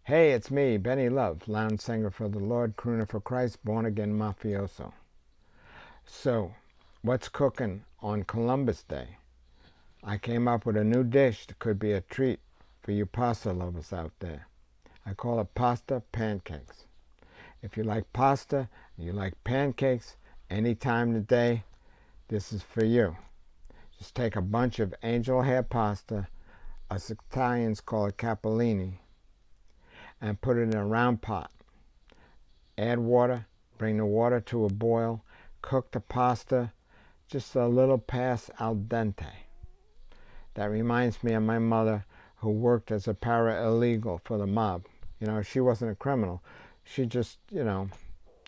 Hey, it's me, Bennie Love, lounge singer for the Lord, crooner for Christ, born-again mafioso. So, what's cooking on Columbus Day? I came up with a new dish that could be a treat for you pasta lovers out there. I call it pasta pancakes. If you like pasta, you like pancakes, any time of the day, this is for you. Just take a bunch of angel hair pasta, us Italians call it capellini, and put it in a round pot. Add water, bring the water to a boil, cook the pasta just a little past al dente. That reminds me of my mother, who worked as a paralegal for the mob. You know, she wasn't a criminal. She just, did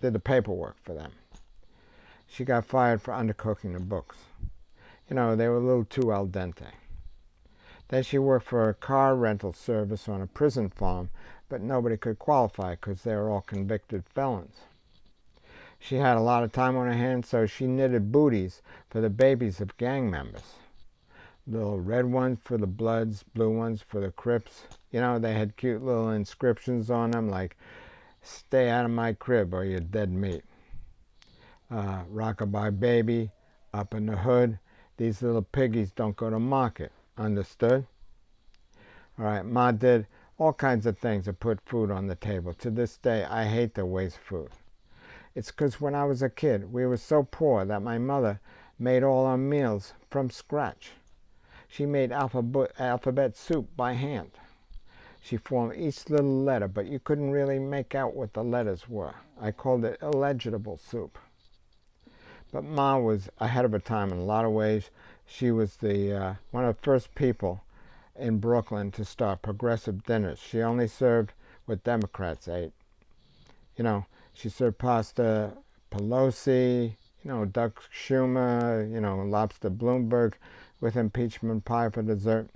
the paperwork for them. She got fired for undercooking the books. They were a little too al dente. Then she worked for a car rental service on a prison farm, but nobody could qualify because they were all convicted felons. She had a lot of time on her hands, so she knitted booties for the babies of gang members. Little red ones for the Bloods, blue ones for the Crips. They had cute little inscriptions on them like, "Stay out of my crib or you're dead meat." Rockabye baby, up in the hood. These little piggies don't go to market. Understood? All right, Ma did all kinds of things to put food on the table. To this day, I hate to waste food. It's because when I was a kid, we were so poor that my mother made all our meals from scratch. She made alphabet soup by hand. She formed each little letter, but you couldn't really make out what the letters were. I called it illegible soup. But Ma was ahead of her time in a lot of ways. She was one of the first people in Brooklyn to start progressive dinners. She only served what Democrats ate. She served pasta Pelosi, Duck Schumer, Lobster Bloomberg with impeachment pie for dessert.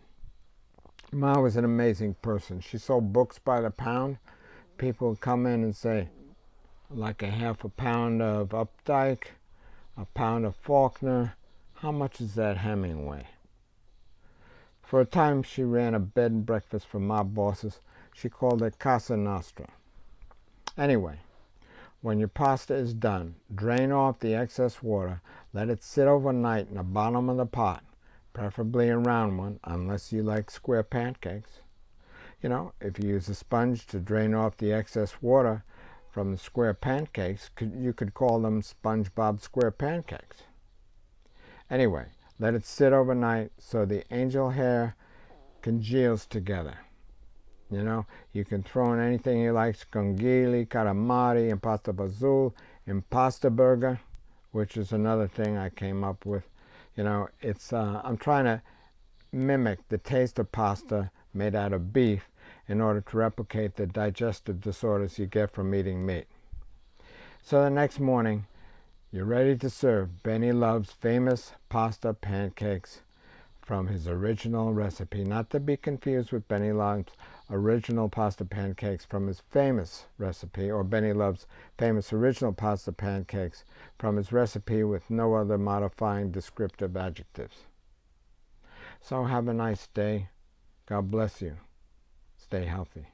Ma was an amazing person. She sold books by the pound. People would come in and say, like a half a pound of Updike, a pound of Faulkner. How much is that Hemingway? For a time, she ran a bed and breakfast for mob bosses. She called it Casa Nostra. Anyway, when your pasta is done, drain off the excess water. Let it sit overnight in the bottom of the pot, preferably a round one, unless you like square pancakes. If you use a sponge to drain off the excess water from the square pancakes, you could call them SpongeBob Square Pancakes. Anyway, let it sit overnight so the angel hair congeals together. You can throw in anything you like: scongili, calamari, impasto bazool, impasta burger, which is another thing I came up with. I'm trying to mimic the taste of pasta made out of beef in order to replicate the digestive disorders you get from eating meat. So the next morning, you're ready to serve Bennie Love's famous pasta pancakes from his original recipe, not to be confused with Bennie Love's original pasta pancakes from his famous recipe, or Bennie Love's famous original pasta pancakes from his recipe with no other modifying descriptive adjectives. So have a nice day. God bless you. Stay healthy.